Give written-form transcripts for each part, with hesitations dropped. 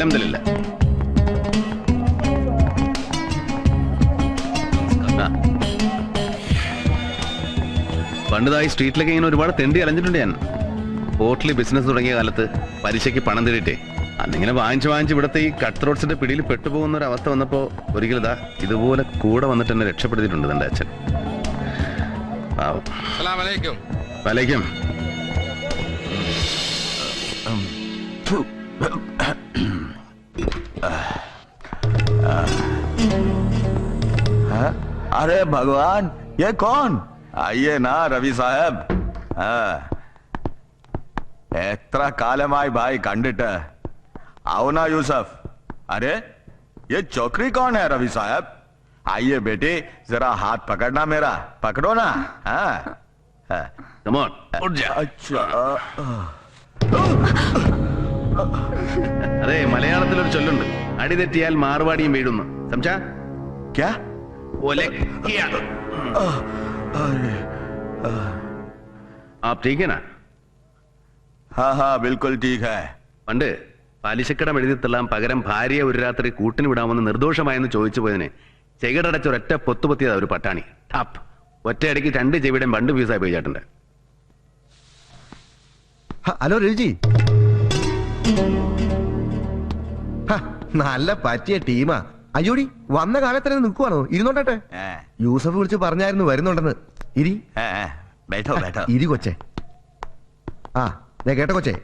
അൽഹംദുലില്ലാ. പണ്ടിതായി സ്ട്രീറ്റിലൊക്കെ ഇങ്ങനെ ഒരുപാട് തെണ്ടി അലഞ്ഞിട്ടുണ്ട് ഞാൻ. ഹോട്ടലിൽ ബിസിനസ് തുടങ്ങിയ കാലത്ത് പലിശയ്ക്ക് പണം തേടിയിട്ടേ അന്നിങ്ങനെ വാങ്ങിച്ച് ഇവിടുത്തെ ഈ കട്ട് റോഡ്സിന്റെ പിടിയിൽ പെട്ടുപോകുന്ന ഒരു അവസ്ഥ വന്നപ്പോ ഒരിക്കലും ഇതുപോലെ കൂടെ വന്നിട്ട് എന്നെ രക്ഷപ്പെടുത്തിയിട്ടുണ്ട് എന്റെ അച്ഛൻ. വലൈക്കും. अरे भगवान, ये कौन? आइए ना रवि साहब. എത്ര കാലമായി ഭായ് കണ്ടിട്ട്. आओ ना यूसुफ. अरे ये चौकरी कौन है रवि साहब? आइए बेटी, जरा हाथ पकड़ना मेरा. पकड़ो ना. Come on, उठ जा. अच्छा. അതെ, മലയാളത്തിലൊരു ചൊല്ലുണ്ട്, അടി തെറ്റിയാൽ മാറുവാടിയും വീഴുന്നു. സംസാ क्या? आप ठीक है ना? हाँ हाँ बिल्कुल ठीक है. പണ്ട് പലിശക്കടം എഴുതിത്തെല്ലാം പകരം ഭാര്യയെ ഒരു രാത്രി കൂട്ടിന് വിടാമെന്ന് നിർദോഷമായെന്ന് ചോദിച്ചു പോയതിന് ചെകിടടച്ച ഒരൊറ്റ പൊത്തുപൊത്തിയതാ ഒരു പട്ടാണി. ടപ്പ് ഒറ്റയടിക്ക് 2 ചെവിയുടെയും 2 പീസായി പോയി ചേട്ടന്റെ. ഹലോ രവിജി, നല്ല പറ്റിയ ടീമാ. അയ്യോടി, വന്ന കാലത്തന്നെ നിൽക്കുവാണോ? ഇരുന്നോട്ടെ. യൂസഫ് വിളിച്ച് പറഞ്ഞായിരുന്നു വരുന്നുണ്ടെന്ന്. ഇരി बैठो बैठो. ഇരി കൊച്ചേ. കേട്ടോ കൊച്ചേ,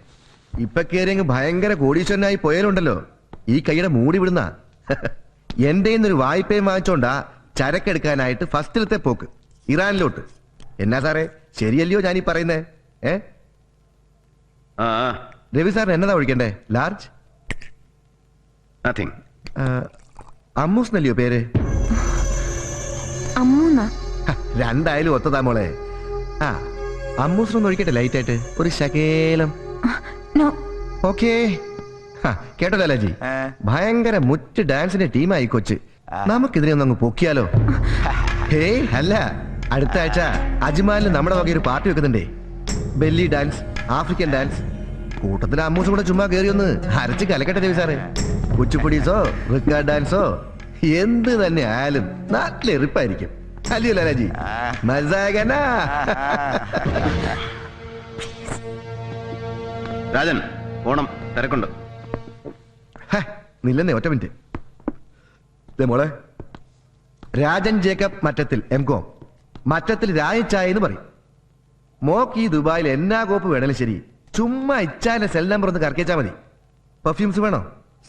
ഇപ്പൊ കേറിയങ്ങ് ഭയങ്കര കോടീശ്വരനായി പോയാലുണ്ടല്ലോ, ഈ കൈയുടെ മൂടി വിടുന്ന. എന്റെ ഒരു വായ്പയും വാങ്ങിച്ചോണ്ടാ ചരക്കെടുക്കാനായിട്ട് ഫസ്റ്റിലത്തെ പോക്ക് ഇറാനിലോട്ട്. എന്നാ സാറേ, ശരിയല്ലയോ ഞാനീ പറയുന്നേ? രവി സാറിന് എന്നതാ ഒഴിക്കണ്ടേ? ലാർജ്? അമ്മൂസ് എന്നല്ലയോ പേര്? രണ്ടായാലും ഒത്തതാ മോളെ. അമ്മൂസിനൊന്ന് ഒഴിക്കട്ടെ ലൈറ്റ് ആയിട്ട്, ഒരു ശകേലം. ഓക്കേ. കേട്ടോ ലാലാജി, ഭയങ്കര മുറ്റ് ഡാൻസിന്റെ ടീമായി കൊച്ച്. നമുക്കിതിനെ ഒന്ന് അങ്ങ് പൊക്കിയാലോ? ഹേയ് അല്ല, അടുത്ത ആഴ്ച അജ്മാലിൽ നമ്മുടെ വക ഒരു പാർട്ടി വെക്കുന്നുണ്ടേ. Belly dance, African dance. കൂട്ടത്തിൽ അമ്മൂസും കൂടെ ചുമ്മാ കയറി ഒന്ന് അരച്ച് കലക്കട്ടെ രവി സാറേ. കുച്ചിപ്പുടീസോ റിക്കാർഡ് ഡാൻസോ എന്ത് തന്നെ ആയാലും നല്ല എറിപ്പായിരിക്കും. അല്ലയോ ലാലാജി? മസാകനാ. രാജൻ, ഓണം തിരക്കുണ്ട്. നില്ലെന്നേ, ഒറ്റ മിനിറ്റ്. മോളെ, രാജൻ ജേക്കബ് മറ്റത്തിൽ M.Com, മറ്റത്തിൽ രായച്ചായ എന്ന് പറയും. മോക്ക് ഈ ദുബായിൽ എന്നാ കോപ്പ് വേണേലും ശരി, ചുമ്മാ ഇച്ചാന്റെ സെൽ നമ്പർ ഒന്ന് കറക്കിച്ചാ മതി. പെർഫ്യൂംസ് വേണോ?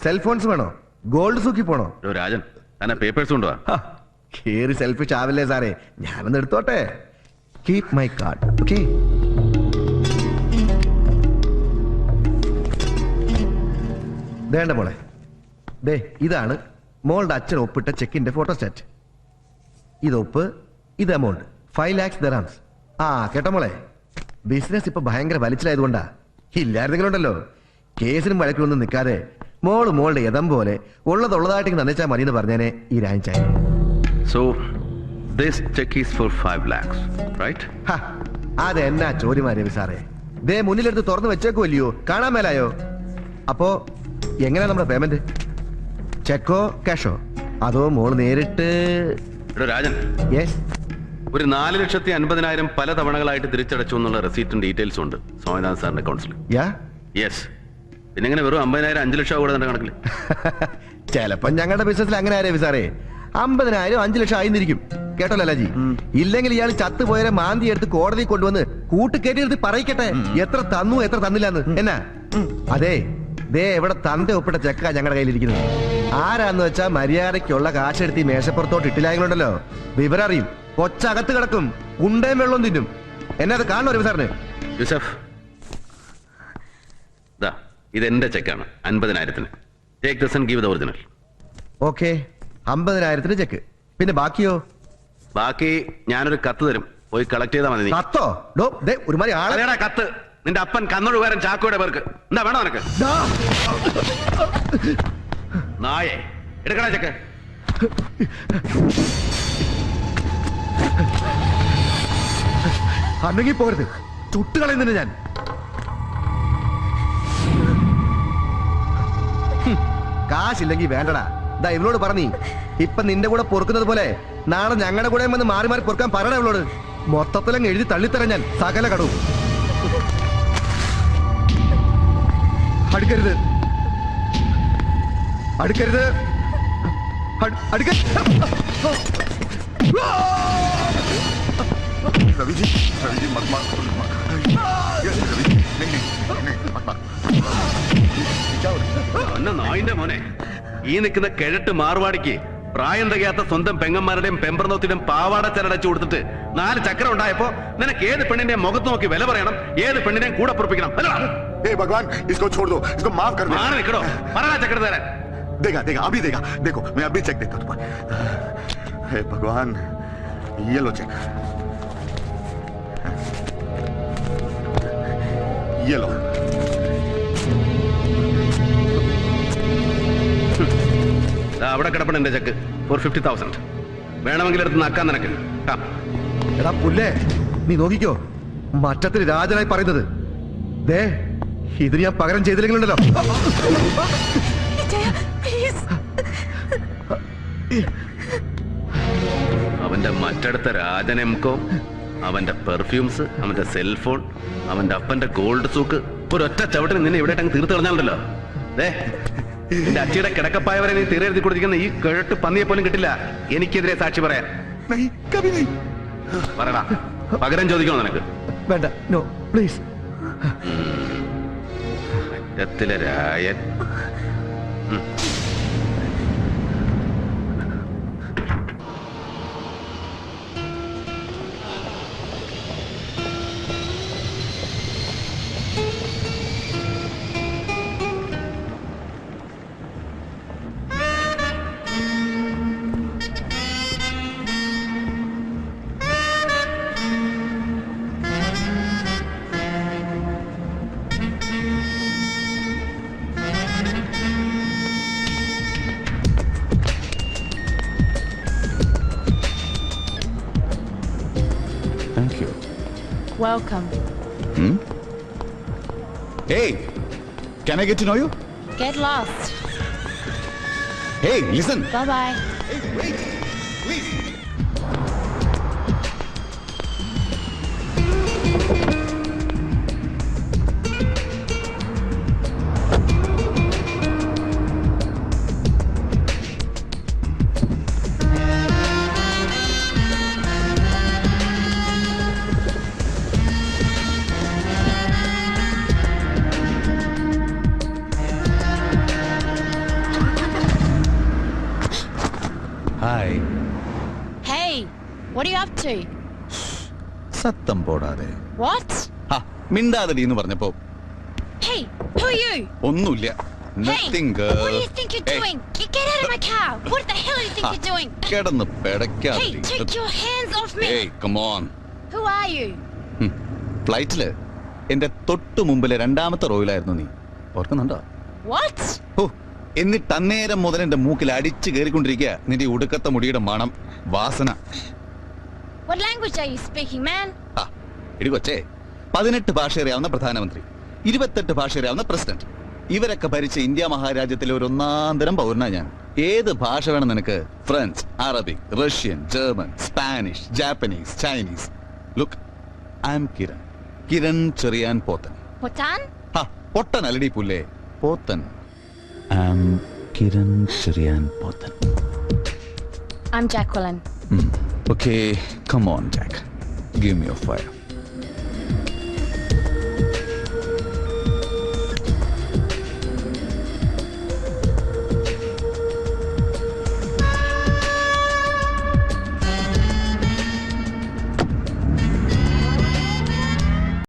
സെൽഫോൺസ് വേണോ? ഗോൾഡ് സൂക്കി പോണോ? രാജൻ, പേപ്പേഴ്സ് കൊണ്ടുവാ. കേറി സെൽഫിഷ് ആവില്ലേ സാറേ, ഞാനൊന്ന് എടുത്തോട്ടെ. Keep my card. ഓക്കെ. വേണ്ട മോളെ, ദേ ഇതാണ് മോളുടെ അച്ഛൻ ഒപ്പിട്ട ചെക്കിന്റെ ഫോട്ടോസ്റ്റാറ്റ്. ഇതൊപ്പ്, ഇത് എമൗണ്ട് 5 lakhs dirhams. കേട്ടോ മോളെ, ബിസിനസ് ഇപ്പൊ ഭയങ്കര വലിച്ചിലായതുകൊണ്ടാ. ഇല്ലായിരുന്നെങ്കിലുണ്ടല്ലോ കേസിനും വഴക്കിലൊന്നും നിൽക്കാതെ മോളുടെ യഥം പോലെ ഉള്ളതായിട്ട് നന്ദിച്ചാ മതി എന്ന് പറഞ്ഞേനെ ഈ രാഞ്ചായ. So this check is for 5 lakhs, right? അതെന്നാ ചോദ്യമാ രവി സാറേ? ദേ മുന്നിലെടുത്ത് തുറന്നു വെച്ചേക്കുമല്ലയോ, കാണാൻ മേലായോ? അപ്പോ എങ്ങനെയാ നമ്മുടെ പേയ്മെന്റ്? ചെക്കോ ക്യാഷോ, അതോ മോള് നേരിട്ട്? രാജൻ, ഒരു 4,50,000 പല തവണകളായിട്ട് തിരിച്ചടച്ചു എന്നുള്ള റെസീറ്റും ഡീറ്റെയിൽസും ഉണ്ട് സ്വാമിനാഥൻ സാറിന്റെ അക്കൗണ്ട്സിൽ. യെസ്. പിന്നെ എങ്ങനെ വെറും 50,000 5 ലക്ഷം കൂടെ തന്നെ കണക്കിൽ? ചിലപ്പോ ഞങ്ങളുടെ ബിസിനസ്സിൽ അങ്ങനെ രവി സാറേ, 50,000 5 ലക്ഷം ആയിരിക്കും. കേട്ടോ ലാലാജി? ഇല്ലെങ്കിൽ ഇയാൾ ചത്തുപോയവരെ മാന്തി എടുത്ത് കോടതി കൊണ്ടുവന്ന് കൂട്ടുകേറ്റിയെടുത്ത് പറയിക്കട്ടെ എത്ര തന്നു എത്ര തന്നില്ലാന്ന്. എന്നാ അതെ, ദേ എവിടെ തന്റെ ഒപ്പിട്ട ചെക്ക ഞങ്ങളുടെ കയ്യിലിരിക്കുന്നത്. ആരാന്ന് വെച്ചാ മര്യാദയ്ക്കുള്ള കാശെടുത്ത് മേശപ്പുറത്തോട്ട് ഇട്ടില്ലായെങ്കിലുണ്ടല്ലോ വിവരം അറിയും. കൊച്ചകത്ത് കിടക്കും, ഉണ്ടയും വെള്ളവും തിന്നും. എന്നെ അത് കാണണോ രവി സാറിന്? യൂസഫ്, ഇതെന്റെ ചെക്കാണ് 50,000. Take this and give the original. Okay, 50,000 check. പിന്നെ ബാക്കിയോ? ബാക്കി ഞാനൊരു കത്ത് തരും, പോയി കളക്ട് ചെയ്താൽ മതി. കത്തോ? ഒരുമാതിരി ആളെടാ കത്ത്. നിന്റെ അപ്പൻ കന്നൊഴുകാരൻ ചാക്കോയുടെ പേർക്ക്. എന്താ വേണോ നിനക്ക്? നായേ, എടുക്കണ ചെക്ക്. അന്നെങ്കിൽ പോകരുത്, ചുട്ടുകളയുന്നില്ല ഞാൻ. കാശില്ലെങ്കിൽ വേണ്ടടാ. ദാ ഇവളോട് പറഞ്ഞീ ഇപ്പൊ നിന്റെ കൂടെ പൊറുക്കുന്നത് പോലെ നാളെ ഞങ്ങളുടെ കൂടെ വന്ന് മാറി മാറി പൊറുക്കാൻ പറയണ ഇവളോട്. മൊത്തത്തിലങ്ങ് എഴുതി തള്ളിത്തരാൻ ഞാൻ സകല കടവും. അടുക്കരുത് അടുക്കരുത് रवि जी मत मार रवि जी नहीं मत मार നായിന്റെ മോനെ, ഈ നിൽക്കുന്ന കിഴട്ട് മാർവാടിക്ക് പ്രായം തികയാത്ത സ്വന്തം പെങ്ങന്മാരുടെയും പെമ്പർനോത്തിന്റെയും പാവാട ചരടച്ചു കൊടുത്തിട്ട് 4 ചക്രം ഉണ്ടായപ്പോ നിനക്ക് ഏത് പെണ്ണിന്റെയും മുഖത്ത് നോക്കി വില പറയണം, ഏത് പെണ്ണിനെയും കൂടെ പൊറപ്പിക്കണം. हे भगवान इसको छोड़ दो, इसको माफ कर दो. മാറി നിൽക്കണോ, പറ ചക്രം തരാൻ. देगा देगा अभी देगा, देखो मैं अभी चेक देता हूं तुम्हारा. हे भगवान ये लो चेक, ये लो. അവിടെ കിടപ്പണ എന്റെ ചെക്ക് ഫോർ 50,000. വേണമെങ്കിൽ എടുത്ത് നക്കാൻ നിനക്ക്. എടാ പുല്ലേ, നീ നോക്കിക്കോ, മറ്റത്തിൽ രാജനായി പറയുന്നത്. ദേ ഇത് ഞാൻ പകരം ചെയ്തില്ലെങ്കിലുണ്ടല്ലോ. അവന്റെ മറ്റടുത്ത രാജനെംകോ, അവന്റെ പെർഫ്യൂംസ്, അവന്റെ സെൽഫോൺ, അവന്റെ അപ്പന്റെ ഗോൾഡ് സൂക്ക്, ഒരൊറ്റ ചവിട്ടിന് നിന്നെ ഇവിടെ അങ്ങ് തീർത്ത് കളഞ്ഞാലോ. ദേ എന്റെ അച്ഛയുടെ കിടക്കപ്പായ വരെ നീ തീരെഴുതി കൊടുത്തിരിക്കുന്ന ഈ കിഴട്ട് പന്നിയെ പോലും കിട്ടില്ല എനിക്കെതിരെ സാക്ഷി പറയാൻ. പറയടാ, പകരം ചോദിക്കണോ നിനക്ക്? വേണ്ട, നോ പ്ലീസ്. മറ്റത്തിലെ Rayan. Thank you. Welcome. Hey, can I get to know you? Get lost. Hey, listen. Bye-bye. Hey, wait, please. Hi. Hey, what are you up to? സത്തം പോടാതെ. What? ഹാ, മിണ്ടാതടി എന്ന് പറഞ്ഞപ്പോ Hey, who are you? ഒന്നുമില്ല. Nothing, Hey, girl. what do you think you're Hey. doing? You get out of my car. What the hell do you think ഹാ, you're doing? കിടന്ന് Hey, പെടക്കാതെ. take your hands off me. Hey, come on. Who are you? ഫ്ലൈറ്റില് എന്റെ തൊട്ടു മുമ്പിലെ 2ാമത്തെ റോയിലായിരുന്നു നീ. ഓർക്കുന്നുണ്ടോ? What? ഓ, എന്നിട്ട് അന്നേരം മുതൽ എന്റെ മൂക്കിൽ അടിച്ചു കയറിക്കൊണ്ടിരിക്കുക നിന്റെ ഉടുക്കത്തെ മുടിയുടെ മണം, വാസന. What language are you speaking, man? ആ, ഇടി കൊച്ചേ, 18 ഭാഷ അറിയാവുന്ന പ്രധാനമന്ത്രി, 28 ഭാഷ അറിയാവുന്ന പ്രസിഡന്റ്, ഇവരൊക്കെ ഭരിച്ച ഇന്ത്യ മഹാരാജ്യത്തിലെ ഒരു ഒന്നാന്തരം പൗരനാ ഞാൻ. ഏത് ഭാഷ വേണം നിനക്ക്? French, Arabic, Russian, German, Spanish, Japanese, Chinese. Look, I'm Kiran, Kiran Cherian Pothan. Potan? ഹാ, പൊട്ടൻ അല്ലടി പുല്ലേ, Pothan. I'm Kiran Cherian Pothan. I'm Jacqueline. Okay, come on, Jack. Give me your fire.